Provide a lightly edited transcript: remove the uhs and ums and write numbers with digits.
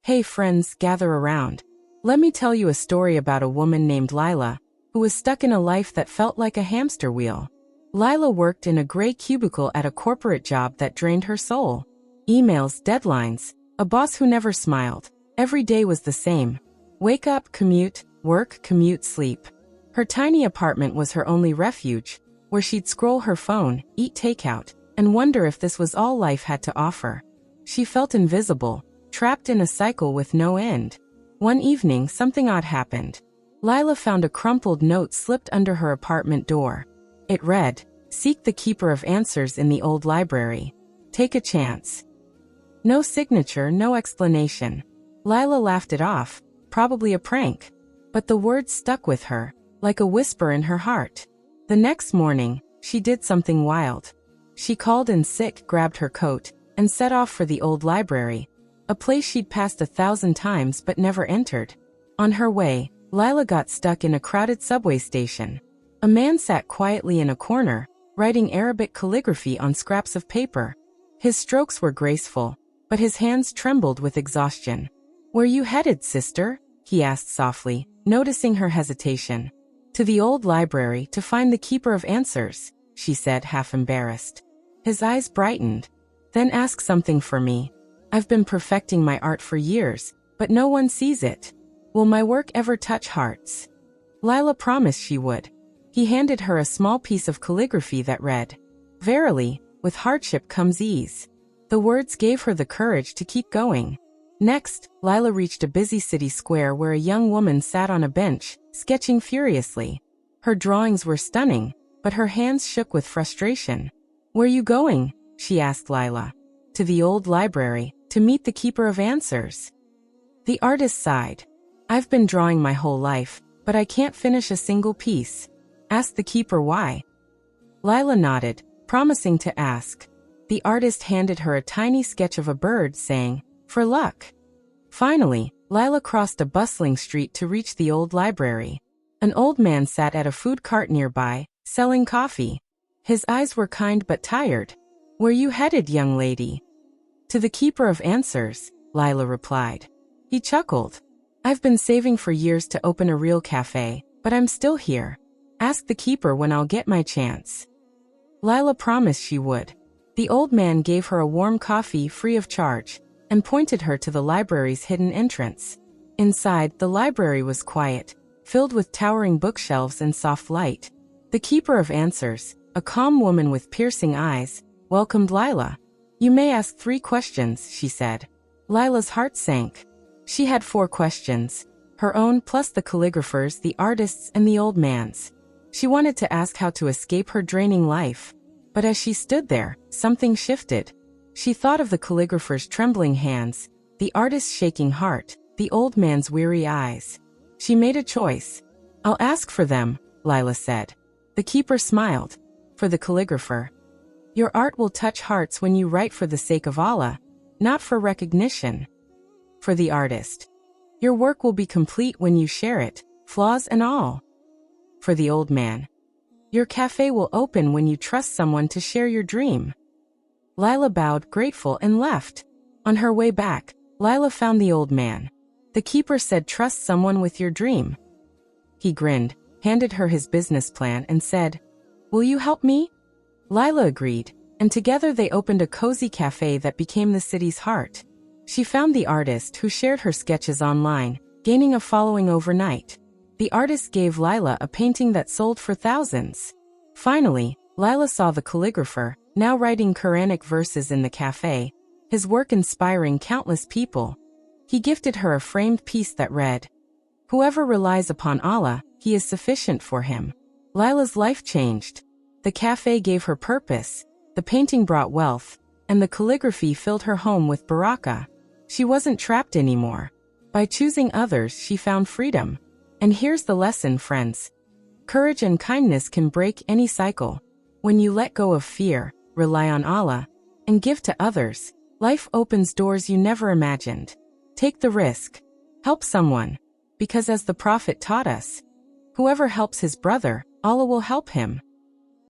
Hey friends, gather around. Let me tell you a story about a woman named Lila, who was stuck in a life that felt like a hamster wheel. Lila worked in a gray cubicle at a corporate job that drained her soul. Emails, deadlines, a boss who never smiled. Every day was the same. Wake up, commute, work, commute, sleep. Her tiny apartment was her only refuge, where she'd scroll her phone, eat takeout, and wonder if this was all life had to offer. She felt invisible, trapped in a cycle with no end. One evening, something odd happened. Lila found a crumpled note slipped under her apartment door. It read, "Seek the keeper of answers in the old library. Take a chance." No signature, no explanation. Lila laughed it off, probably a prank. But the words stuck with her, like a whisper in her heart. The next morning, she did something wild. She called in sick, grabbed her coat, and set off for the old library, a place she'd passed 1,000 times but never entered. On her way, Lila got stuck in a crowded subway station. A man sat quietly in a corner, writing Arabic calligraphy on scraps of paper. His strokes were graceful, but his hands trembled with exhaustion. "Where you headed, sister?" he asked softly, noticing her hesitation. "To the old library to find the keeper of answers," she said, half embarrassed. His eyes brightened. "Then ask something for me. I've been perfecting my art for years, but no one sees it. Will my work ever touch hearts?" Lila promised she would. He handed her a small piece of calligraphy that read, "Verily, with hardship comes ease." The words gave her the courage to keep going. Next, Lila reached a busy city square where a young woman sat on a bench, sketching furiously. Her drawings were stunning, but her hands shook with frustration. "Where you going?" she asked Lila. "To the old library, to meet the keeper of answers." The artist sighed. "I've been drawing my whole life, but I can't finish a single piece. Ask the keeper why." Lila nodded, promising to ask. The artist handed her a tiny sketch of a bird, saying, "For luck." Finally, Lila crossed a bustling street to reach the old library. An old man sat at a food cart nearby, selling coffee. His eyes were kind but tired. "Where you headed, young lady?" "To the keeper of answers," Lila replied. He chuckled. "I've been saving for years to open a real cafe, but I'm still here. Ask the keeper when I'll get my chance." Lila promised she would. The old man gave her a warm coffee free of charge, and pointed her to the library's hidden entrance. Inside, the library was quiet, filled with towering bookshelves and soft light. The keeper of answers, a calm woman with piercing eyes, welcomed Lila. "You may ask 3 questions," she said. Lila's heart sank. She had 4 questions, her own plus the calligrapher's, the artist's, and the old man's. She wanted to ask how to escape her draining life. But as she stood there, something shifted. She thought of the calligrapher's trembling hands, the artist's shaking heart, the old man's weary eyes. She made a choice. "I'll ask for them," Lila said. The keeper smiled. For the calligrapher, "Your art will touch hearts when you write for the sake of Allah, not for recognition." For the artist, "Your work will be complete when you share it, flaws and all." For the old man, "Your cafe will open when you trust someone to share your dream." Lila bowed, grateful, and left. On her way back, Lila found the old man. The keeper said, "Trust someone with your dream." He grinned, handed her his business plan, and said, "Will you help me?" Lila agreed, and together they opened a cozy cafe that became the city's heart. She found the artist, who shared her sketches online, gaining a following overnight. The artist gave Lila a painting that sold for thousands. Finally, Lila saw the calligrapher, now writing Quranic verses in the cafe, his work inspiring countless people. He gifted her a framed piece that read, "Whoever relies upon Allah, He is sufficient for him." Lila's life changed. The cafe gave her purpose, the painting brought wealth, and the calligraphy filled her home with barakah. She wasn't trapped anymore. By choosing others, she found freedom. And here's the lesson, friends. Courage and kindness can break any cycle. When you let go of fear, rely on Allah, and give to others, life opens doors you never imagined. Take the risk. Help someone. Because as the Prophet taught us, whoever helps his brother, Allah will help him.